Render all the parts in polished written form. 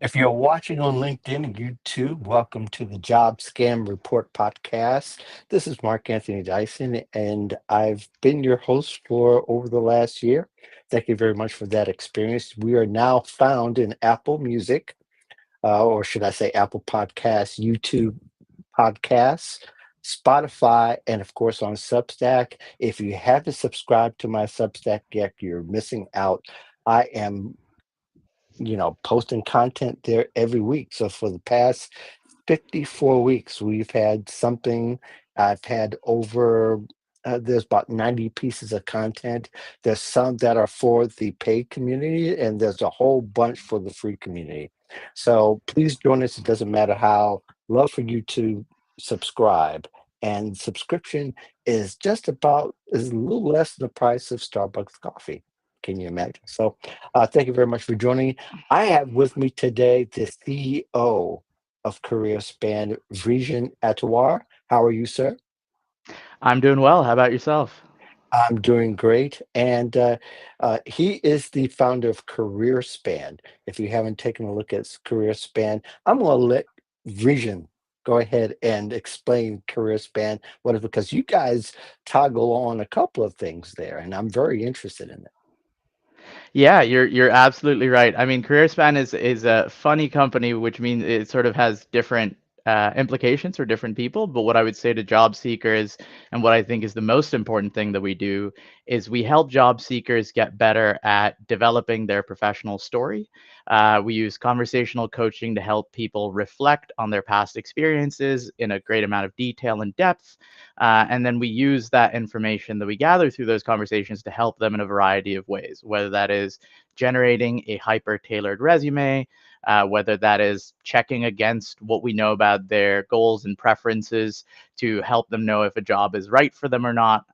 If you're watching on LinkedIn and YouTube, welcome to the Job Scam Report podcast. This is Mark Anthony Dyson, and I've been your host for over the last year. Thank you very much for that experience. We are now found in Apple Music, or should I say Apple Podcasts, YouTube Podcasts, Spotify, and of course on Substack. If you haven't subscribed to my Substack yet, you're missing out. I am posting content there every week. So for the past 54 weeks, we've had something. I've had over, there's about 90 pieces of content. There's some that are for the paid community, and there's a whole bunch for the free community. So please join us. It doesn't matter how. Love for you to subscribe. And subscription is a little less than the price of Starbucks coffee. Can you imagine? So thank you very much for joining. I have with me today the CEO of Career Span, Vrijan Atwar. How are you, sir? I'm doing well. How about yourself? I'm doing great. And he is the founder of Career Span. If you haven't taken a look at Career Span, I'm going to let Vrijan go ahead and explain Career Span. What is because you guys toggle on a couple of things there, and I'm very interested in that. Yeah, you're absolutely right. I mean, CareerSpan is a funny company, which means it sort of has different implications for different people. But what I would say to job seekers, and what I think is the most important thing that we do, is we help job seekers get better at developing their professional story. We use conversational coaching to help people reflect on their past experiences in a great amount of detail and depth. And then we use that information that we gather through those conversations to help them in a variety of ways, whether that is generating a hyper tailored resume, whether that is checking against what we know about their goals and preferences to help them know if a job is right for them or not.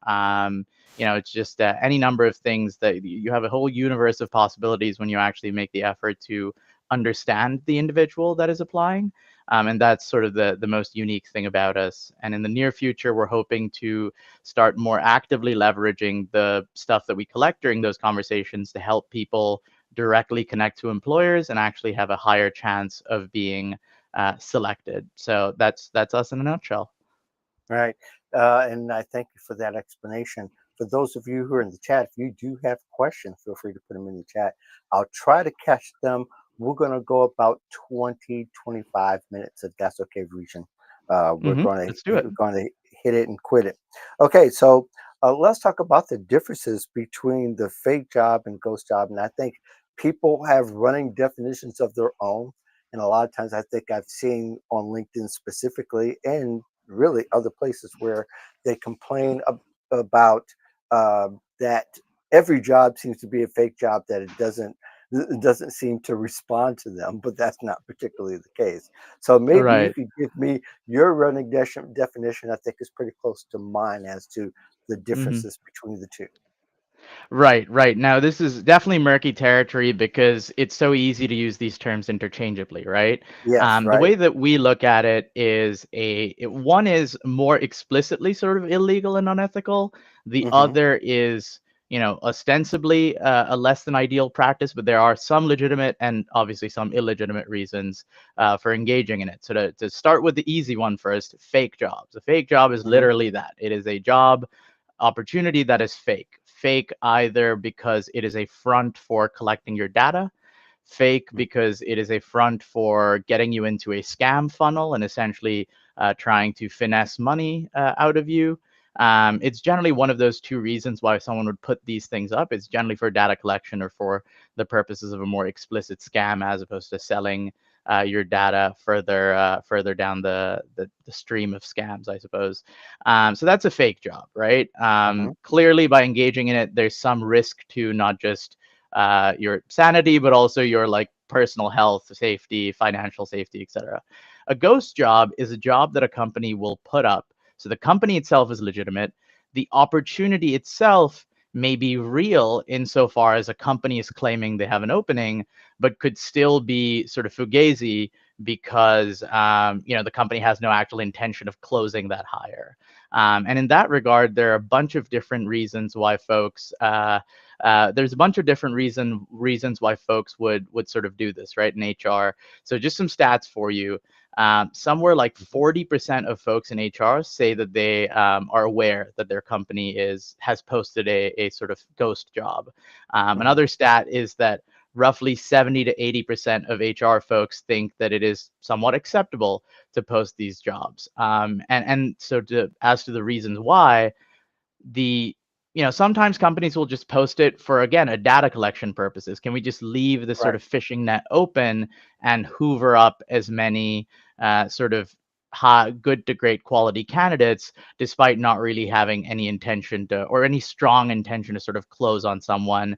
It's just any number of things that you have a whole universe of possibilities when you actually make the effort to understand the individual that is applying. And that's sort of the most unique thing about us. And in the near future, we're hoping to start more actively leveraging the stuff that we collect during those conversations to help people directly connect to employers and actually have a higher chance of being selected. So that's us in a nutshell. Right. And I thank you for that explanation. For those of you who are in the chat, if you do have questions, feel free to put them in the chat. I'll try to catch them. We're going to go about 20-25 minutes, if that's okay, Region. Let's do it. We're going to hit it and quit it. Okay, so let's talk about the differences between the fake job and ghost job. And I think people have running definitions of their own. And a lot of times I think I've seen on LinkedIn specifically and really other places where they complain about that every job seems to be a fake job, that it doesn't seem to respond to them, but that's not particularly the case. So maybe you Right. could give me your running definition. I think is pretty close to mine as to the hmm differences between the two. Right, right. Now, this is definitely murky territory because it's so easy to use these terms interchangeably, right? Yes, The right. way that we look at it is one is more explicitly sort of illegal and unethical. The Hmm. other is, ostensibly a less than ideal practice, but there are some legitimate and obviously some illegitimate reasons for engaging in it. So to start with the easy one first, fake jobs. A fake job is Hmm. literally that. It is a job opportunity that is fake. Fake either because it is a front for collecting your data, fake because it is a front for getting you into a scam funnel and essentially trying to finesse money out of you. It's generally one of those two reasons why someone would put these things up. It's generally for data collection or for the purposes of a more explicit scam as opposed to selling your data further down the stream of scams, I suppose. So that's a fake job, right? Hmm. Clearly, by engaging in it, there's some risk to not just your sanity, but also your like personal health, safety, financial safety, etc. A ghost job is a job that a company will put up. So the company itself is legitimate. The opportunity itself may be real insofar as a company is claiming they have an opening, but could still be sort of fugazi because the company has no actual intention of closing that hire. And in that regard, there are a bunch of different reasons why folks there's a bunch of different reasons why folks would sort of do this, right, in HR. So just some stats for you. Somewhere like Mhm. 40% of folks in HR say that they are aware that their company has posted a sort of ghost job. Mhm. Another stat is that roughly 70 to 80% of HR folks think that it is somewhat acceptable to post these jobs. And so as to the reasons why, the sometimes companies will just post it for, again, a data collection purposes. Can we just leave the sort Right. of fishing net open and hoover up as many sort of high, good to great quality candidates, despite not really having any intention to, or any strong intention to sort of close on someone.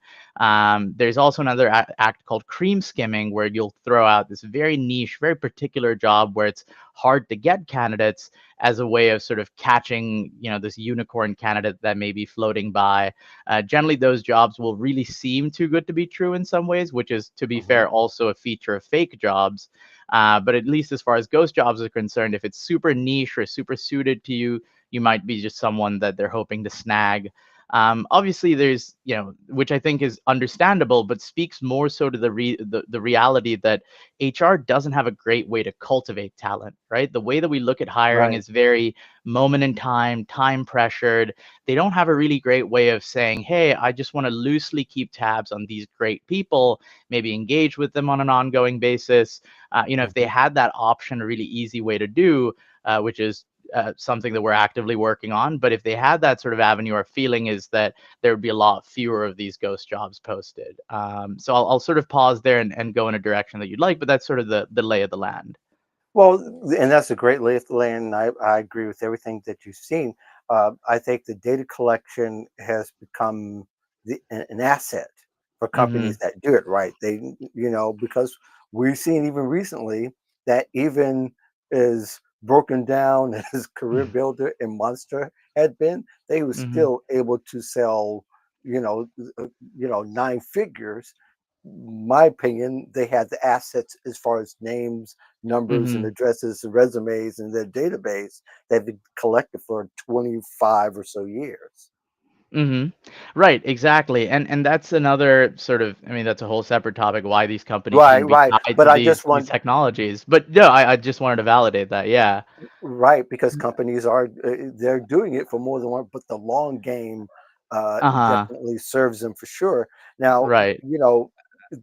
There's also another act called cream skimming, where you'll throw out this very niche, very particular job where it's hard to get candidates, as a way of sort of catching, this unicorn candidate that may be floating by. Generally, those jobs will really seem too good to be true in some ways, which is, to be Mhm. fair, also a feature of fake jobs. But at least as far as ghost jobs are concerned, if it's super niche or super suited to you, you might be just someone that they're hoping to snag. Obviously, there's, which I think is understandable, but speaks more so to the reality that HR doesn't have a great way to cultivate talent, right? The way that we look at hiring Right. is very moment in time, time pressured. They don't have a really great way of saying, hey, I just want to loosely keep tabs on these great people, maybe engage with them on an ongoing basis. If they Mhm. had that option, a really easy way to do, which is something that we're actively working on. But if they had that sort of avenue, our feeling is that there would be a lot fewer of these ghost jobs posted. So I'll sort of pause there and go in a direction that you'd like, but that's sort of the lay of the land. Well, and that's a great lay of the land. And I agree with everything that you've seen. I think the data collection has become an asset for Hmm. companies that do it right. Because we've seen even recently that even as broken down as Career Builder and Monster had been, they were Hmm. still able to sell, you know, nine figures. My opinion, they had the assets as far as names, numbers, and Hmm. addresses and resumes in their database that they collected for 25 or so years. Hmm. Right, exactly. And that's another sort of, I mean, that's a whole separate topic, why these companies Right, seem to be right. tied But to I just these want technologies. But no, I just wanted to validate that. Yeah. right, because companies are they're doing it for more than one, but the long game Uh-huh. definitely serves them for sure. Now, Right.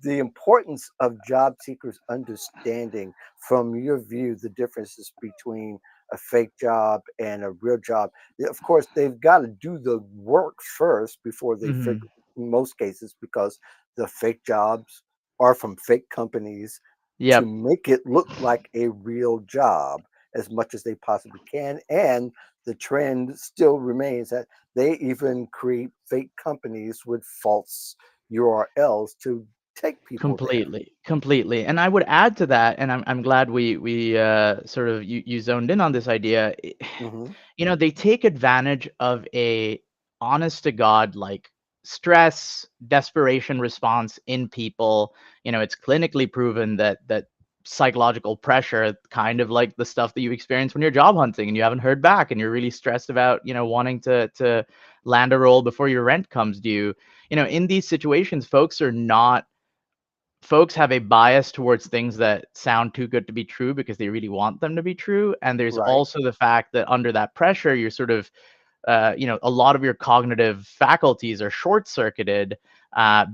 the importance of job seekers understanding from your view the differences between a fake job and a real job. Of course, they've got to do the work first before they Hmm. figure in most cases because the fake jobs are from fake companies to Yep. make it look like a real job as much as they possibly can. And the trend still remains that they even create fake companies with false URLs to take people there. Completely, completely. And I would add to that, and I'm glad we sort of you zoned in on this idea. Hmm. They take advantage of a honest to God, like, stress, desperation response in people. It's clinically proven that psychological pressure, kind of like the stuff that you experience when you're job hunting and you haven't heard back and you're really stressed about, wanting to land a role before your rent comes due. In these situations, folks have a bias towards things that sound too good to be true because they really want them to be true. And there's Right, also the fact that under that pressure, you're sort of, a lot of your cognitive faculties are short circuited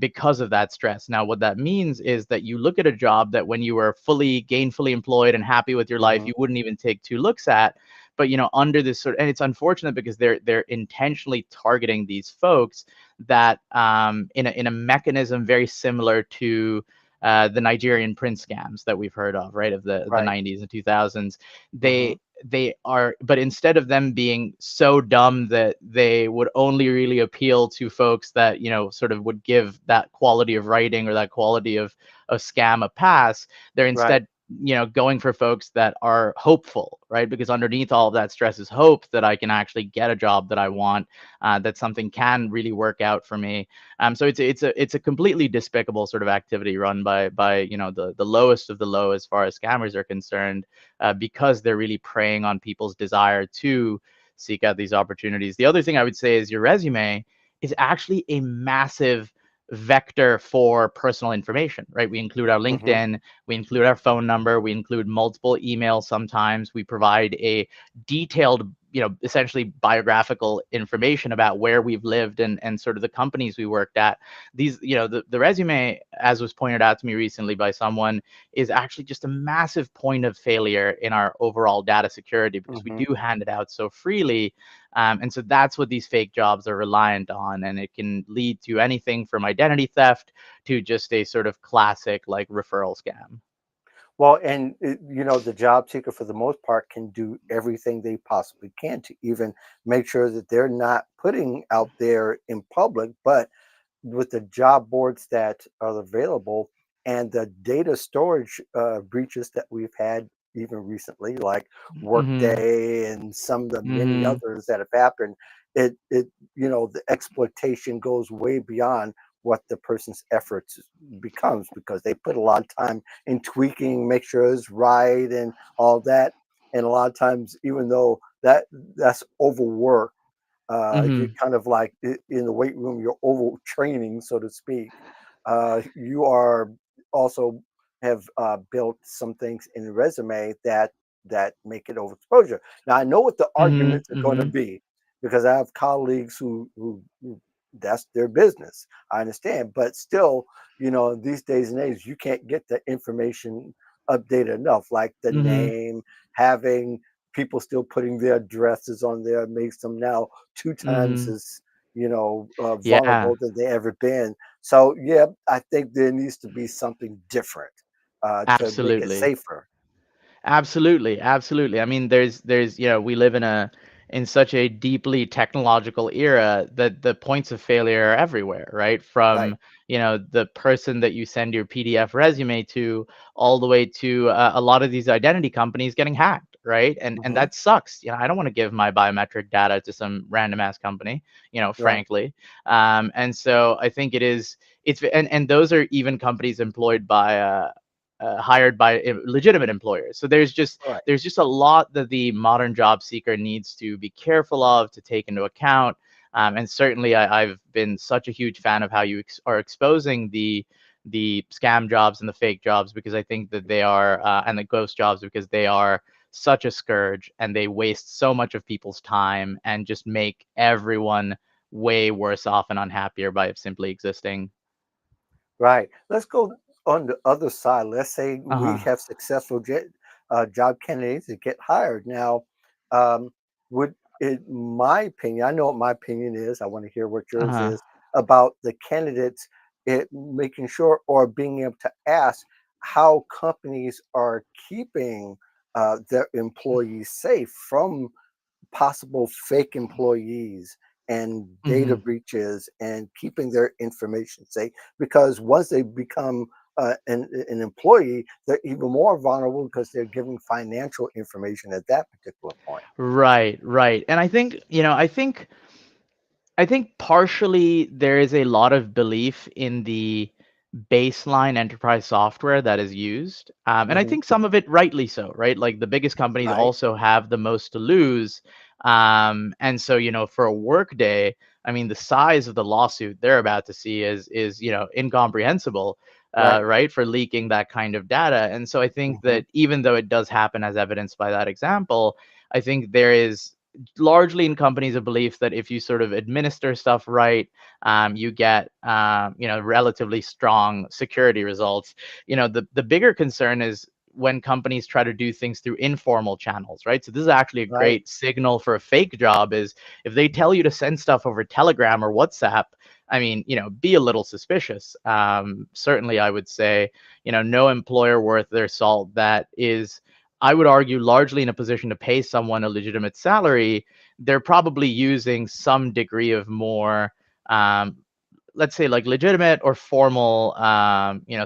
because of that stress. Now, what that means is that you look at a job that when you were fully gainfully employed and happy with your life, hmm, you wouldn't even take two looks at. But under this sort, and it's unfortunate because they're intentionally targeting these folks that, in a mechanism very similar to the Nigerian prince scams that we've heard of, right, of the right, 90s and 2000s. hmm, They are, but instead of them being so dumb that they would only really appeal to folks that, sort of would give that quality of writing or that quality of scam a pass, they're right, instead going for folks that are hopeful, right? Because underneath all of that stress is hope that I can actually get a job that I want, that something can really work out for me. So it's a completely despicable sort of activity run by the lowest of the low as far as scammers are concerned, because they're really preying on people's desire to seek out these opportunities. The other thing I would say is your resume is actually a massive vector for personal information, right? We include our Hmm. LinkedIn, we include our phone number, we include multiple emails sometimes, we provide a detailed, essentially biographical information about where we've lived and sort of the companies we worked at. These, the resume, as was pointed out to me recently by someone, is actually just a massive point of failure in our overall data security because we Hmm. do hand it out so freely. And so that's what these fake jobs are reliant on. And it can lead to anything from identity theft to just a sort of classic like referral scam. Well, and the job seeker for the most part can do everything they possibly can to even make sure that they're not putting out there in public, but with the job boards that are available and the data storage breaches that we've had even recently, like Mm-hmm. Workday and some of the many Mm-hmm. others that have happened, it the exploitation goes way beyond what the person's efforts becomes because they put a lot of time in tweaking, make sure it's right and all that. And a lot of times, even though that's overwork, you're Mm-hmm. kind of like in the weight room, you're overtraining, so to speak. You are also have built some things in the resume that make it overexposure. Now I know what the Mm-hmm. arguments are going to Mm-hmm. be because I have colleagues who that's their business. I understand, but still, these days and age, you can't get the information updated enough, like the Mm-hmm. name, having people still putting their addresses on there makes them now two times Mm-hmm. as Yeah. vulnerable than they ever been. So yeah, I think there needs to be something different to make it Absolutely. safer. Absolutely, absolutely. I mean, there's we live in such a deeply technological era that the points of failure are everywhere, right? Right. From, the person that you send your PDF resume to, all the way to a lot of these identity companies getting hacked, right? And Hmm. that sucks. I don't want to give my biometric data to some random ass company, Right. frankly. And so I think and those are even companies employed by hired by legitimate employers. So Right. there's just a lot that the modern job seeker needs to be careful of, to take into account. And certainly, I've been such a huge fan of how you are exposing the scam jobs and the fake jobs, because I think that they are, and the ghost jobs, because they are such a scourge and they waste so much of people's time and just make everyone way worse off and unhappier by simply existing. Right. Let's go on the other side. Let's say Uh we huh. have successful job candidates that get hired. Now, um, would in my opinion, I know what my opinion is. I want to hear what Uh yours huh. is about the candidates, making sure or being able to ask how companies are keeping their employees safe from possible fake employees and data Hmm. breaches and keeping their information safe because once they become an employee they're even more vulnerable because they're giving financial information at that particular point. Right, right. And I think partially there is a lot of belief in the baseline enterprise software that is used. And I Hmm. think some of it rightly so, right? Like the biggest companies Right. also have the most to lose. And so, for a work day, I mean, the size of the lawsuit they're about to see is incomprehensible, Right. right? For leaking that kind of data. And so I think Hmm. that even though it does happen as evidenced by that example, I think there is largely in companies a belief that if you sort of administer stuff right, you get relatively strong security results. The bigger concern is when companies try to do things through informal channels, right? So this is actually a Right. great signal for a fake job, is if they tell you to send stuff over Telegram or WhatsApp. I mean, be a little suspicious. Certainly, I would say, no employer worth their salt that is, I would argue, largely in a position to pay someone a legitimate salary, they're probably using some degree of more, um, let's say like legitimate or formal,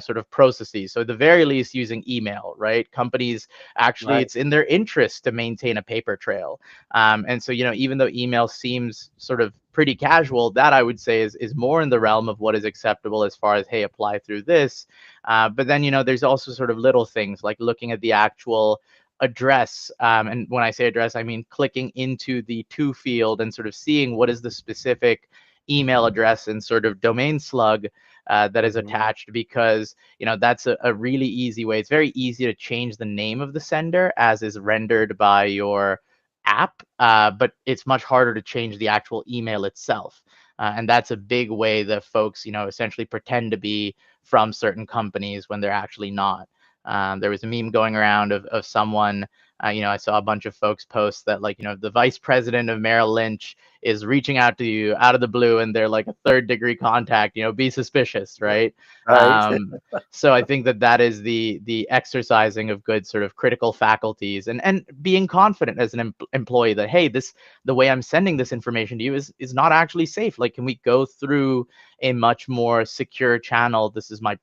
sort of processes. So at the very least, using email, right? Companies actually, Right. it's in their interest to maintain a paper trail. And so, even though email seems sort of pretty casual, that I would say is more in the realm of what is acceptable as far as, hey, apply through this. But then, there's also sort of little things like looking at the actual address. And when I say address, I mean clicking into the to field and sort of seeing what is the specific email address and sort of domain slug that is Hmm. attached, because that's a really easy way. It's very easy to change the name of the sender as is rendered by your app, but it's much harder to change the actual email itself. And that's a big way that folks, essentially pretend to be from certain companies when they're actually not. There was a meme going around of someone, I saw a bunch of folks post that, like, the vice president of Merrill Lynch is reaching out to you out of the blue and they're like a third degree contact, be suspicious, right? Right. So I think that that is the exercising of good sort of critical faculties, and being confident as an employee that, hey, the way I'm sending this information to you is not actually safe. Like, can we go through a much more secure channel? This is my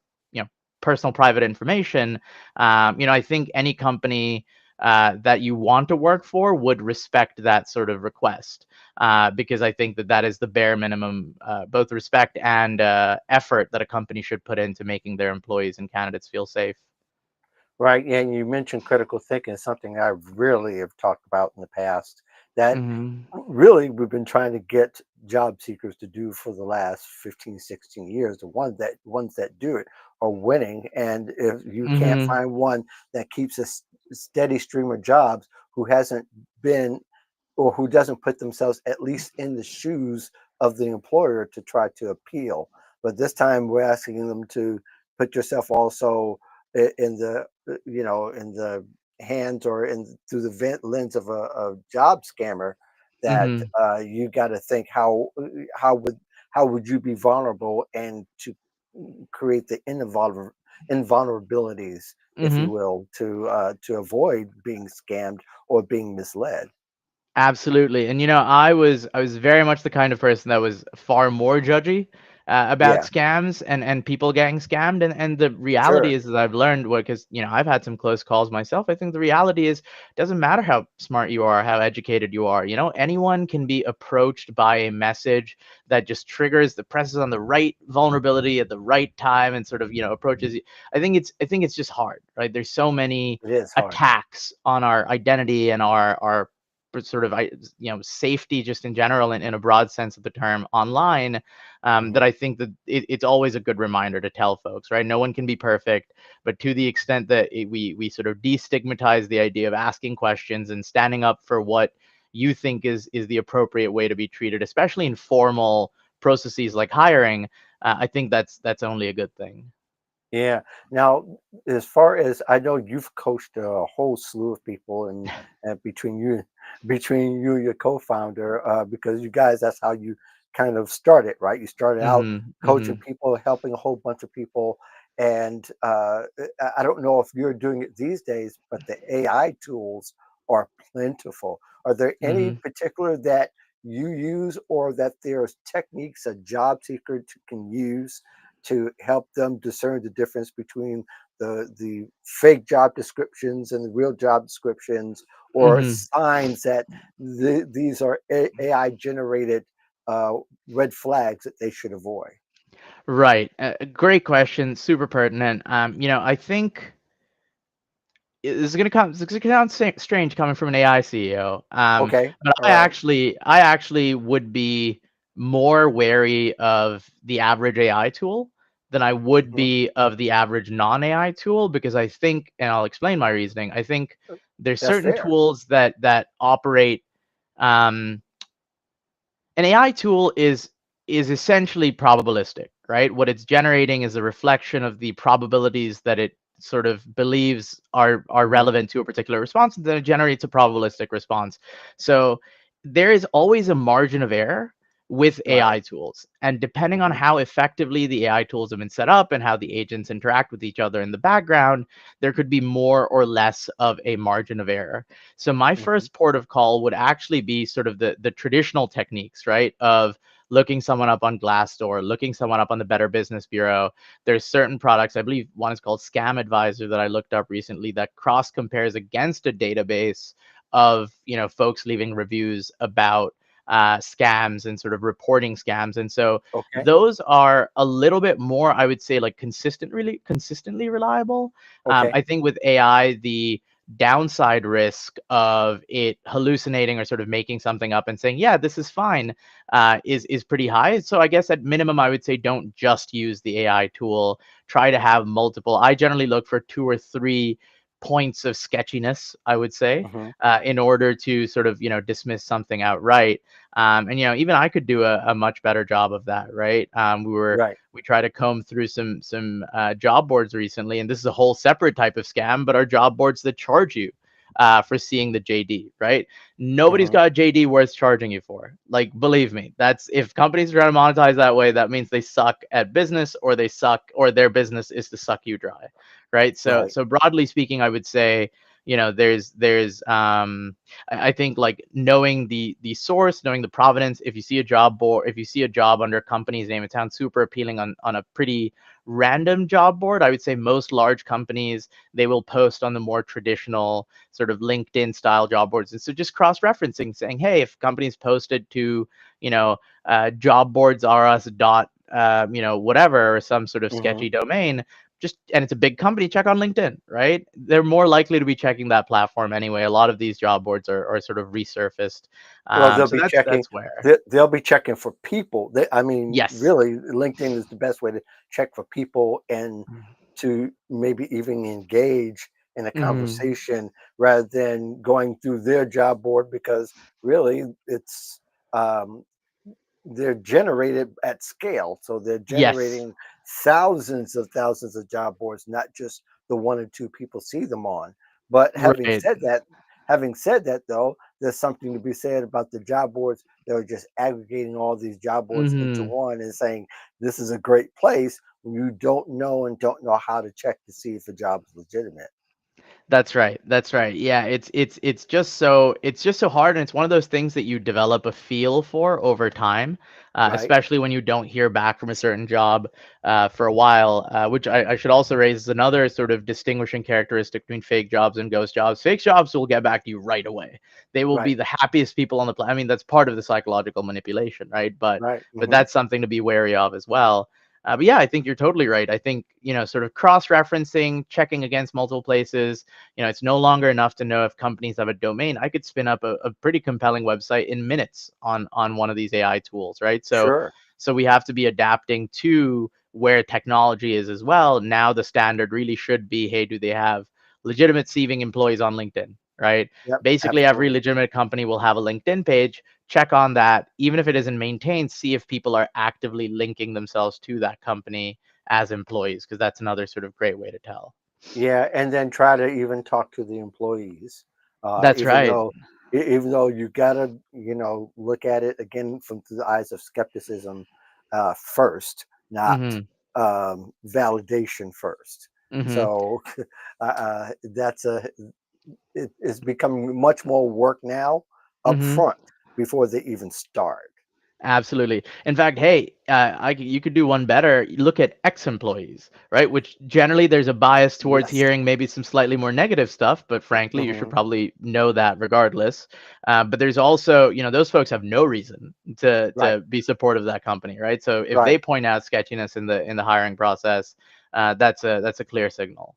personal private information. I think any company that you want to work for would respect that sort of request, because I think that that is the bare minimum, both respect and effort that a company should put into making their employees and candidates feel safe. Right. And you mentioned critical thinking, something I really have talked about in the past that Hmm. really we've been trying to get job seekers to do for the last 15, 16 years. The ones that do it are winning. And if you can't Hmm. find one that keeps a steady stream of jobs who hasn't been or who doesn't put themselves at least in the shoes of the employer to try to appeal. But this time we're asking them to put yourself also in the in the hands or in through the lens of a job scammer that Hmm. you got to think how would how would you be vulnerable and to create the invulnerabilities, if you Hmm. will, to avoid being scammed or being misled. Absolutely. And I was very much the kind of person that was far more judgy about Yeah, scams and people getting scammed. And the reality sure. is, that I've learned, what, because I've had some close calls myself. I think the reality is, it doesn't matter how smart you are, how educated you are. Anyone can be approached by a message that just triggers the presses on the right vulnerability at the right time and sort of approaches you. I think it's just hard, right? There's so many It is hard. attacks on our identity and our sort of safety just in general, in a broad sense of the term, online, that Mhm. I think that it's always a good reminder to tell folks, right? No one can be perfect, but to the extent that we sort of destigmatize the idea of asking questions and standing up for what you think is the appropriate way to be treated, especially in formal processes like hiring, I think that's only a good thing. Yeah. Now, as far as I know, you've coached a whole slew of people, and between you and your co-founder, because you guys, that's how you kind of started, right? You started out Hmm. coaching Hmm. people, helping a whole bunch of people, and I don't know if you're doing it these days, but the AI tools are plentiful. Are there any Hmm. particular that you use, or that there's techniques a job seeker can use to help them discern the difference between the fake job descriptions and the real job descriptions, or Hmm. signs that these are AI generated uh, red flags that they should avoid? Right. Great question. Super pertinent. I think this is gonna sound strange coming from an AI CEO. Okay, But all I right. actually, I actually would be more wary of the average AI tool than I would Mhm. be of the average non-AI tool, because I think, and I'll explain my reasoning. I think there's That's certain fair. tools that operate. Um, an AI tool is essentially probabilistic, right? What it's generating is a reflection of the probabilities that it sort of believes are Hmm. relevant to a particular response, and then it generates a probabilistic response. So there is always a margin of error with Right. AI tools. And depending on Hmm. how effectively the AI tools have been set up and how the agents interact with each other in the background, there could be more or less of a margin of error. So my Hmm. first port of call would actually be sort of the traditional techniques, right? Of looking someone up on Glassdoor, looking someone up on the Better Business Bureau. There's certain products, I believe one is called Scam Advisor that I looked up recently, that cross compares against a database of, folks leaving reviews about scams and sort of reporting scams. And so Okay. those are a little bit more, I would say, like consistently reliable. Okay. I think with AI, the downside risk of it hallucinating or sort of making something up and saying, yeah, this is fine, is pretty high. So I guess at minimum, I would say don't just use the AI tool. Try to have multiple. I generally look for 2 or 3 points of sketchiness, I would say, Hmm. in order to sort of, dismiss something outright. And even I could do a much better job of that, right? Right. We try to comb through some job boards recently, and this is a whole separate type of scam, but are job boards that charge you for seeing the JD, right? Nobody's Hmm. got a JD worth charging you for. Like, believe me, that's if companies are trying to monetize that way, that means they suck at business, or they suck, or their business is to suck you dry, right? So Right. so broadly speaking, I would say, I think, like, knowing the source, knowing the provenance. If you see a job board, if you see a job under a company's name, it sounds super appealing on a pretty random job board. I would say most large companies, they will post on the more traditional sort of LinkedIn style job boards. And so just cross referencing, saying, hey, if companies posted to, job boards are us dot, whatever, or some sort of Hmm. sketchy domain, just, and it's a big company, check on LinkedIn, right? They're more likely to be checking that platform anyway. A lot of these job boards are sort of resurfaced. Well, they'll So be that's checking. that's where. They'll be checking for people. I mean, Yes. really, LinkedIn is the best way to check for people and to maybe even engage in a Mm-hmm. conversation rather than going through their job board because really it's um, they're generated at scale. So they're Yes. generating thousands of job boards, not just the one or two people see them on. But Right. having said that though, there's something to be said about the job boards that are just aggregating all these job boards into Mm-hmm. one and saying this is a great place when you don't know and don't know how to check to see if a job is legitimate. That's right. That's right. Yeah, it's just so hard, and it's one of those things that you develop a feel for over time, Right, especially when you don't hear back from a certain job for a while. Which I should also raise is another sort of distinguishing characteristic between fake jobs and ghost jobs. Fake jobs will get back to you right away. They will be right, the happiest people on the planet. I mean, that's part of the psychological manipulation, right? right. But Hmm. that's something to be wary of as well. But yeah, I think you're totally right. I think, sort of cross-referencing, checking against multiple places. It's no longer enough to know if companies have a domain. I could spin up a pretty compelling website in minutes on one of these AI tools, right? So Sure. so we have to be adapting to where technology is as well. Now the standard really should be, hey, do they have legitimate thieving employees on LinkedIn, right? Yep. Basically, every Absolutely. legitimate company will have a LinkedIn page. Check on that. Even if it isn't maintained, see if people are actively linking themselves to that company as employees, because that's another sort of great way to tell. Yeah, and then try to even talk to the employees, That's right. even though you gotta look at it again from through the eyes of skepticism first, not Hmm. validation first. Hmm. So that's it's becoming much more work now up Hmm. front before they even start. Absolutely. In fact, hey, you could do one better. Look at ex-employees, right? Which generally there's a bias towards Yes. hearing maybe some slightly more negative stuff, but frankly, you should Hmm. probably know that regardless. But there's also, those folks have no reason Right. to be supportive of that company, right? So if they Right. point out sketchiness in the hiring process, that's a clear signal.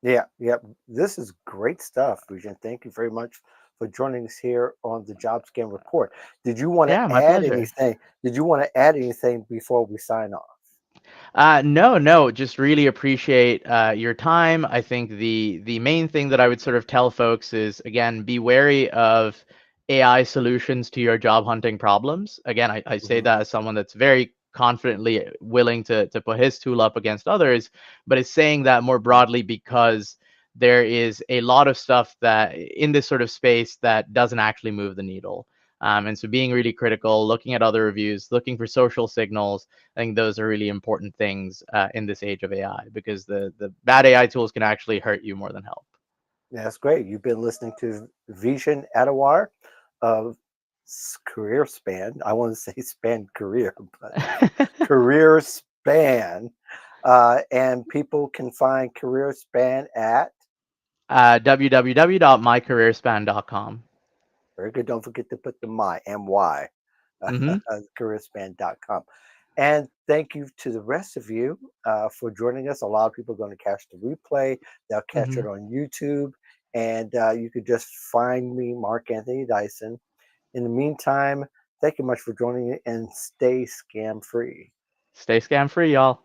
Yeah, yep. This is great stuff, Vision. Thank you very much for joining us here on the Job Scan Report. Did you want Yeah, to my add pleasure. anything? Did you want to add anything before we sign off? No, no, just really appreciate your time. I think the main thing that I would sort of tell folks is, again, be wary of AI solutions to your job hunting problems. Again, I say Hmm. that as someone that's very confidently willing to put his tool up against others, but it's saying that more broadly because there is a lot of stuff that in this sort of space that doesn't actually move the needle. And so being really critical, looking at other reviews, looking for social signals. I think those are really important things in this age of AI, because the bad AI tools can actually hurt you more than help. That's great. You've been listening to Vision Adawar of career span. I want to say span career, but career span. And people can find career span at www.mycareerspan.com. very good. Don't forget to put the my Hmm. careerspan.com. And thank you to the rest of you for joining us. A lot of people are going to catch the replay. They'll catch Hmm. it on YouTube. And you could just find me, Mark Anthony Dyson. In the meantime, thank you much for joining me and stay scam free. Stay scam free, y'all.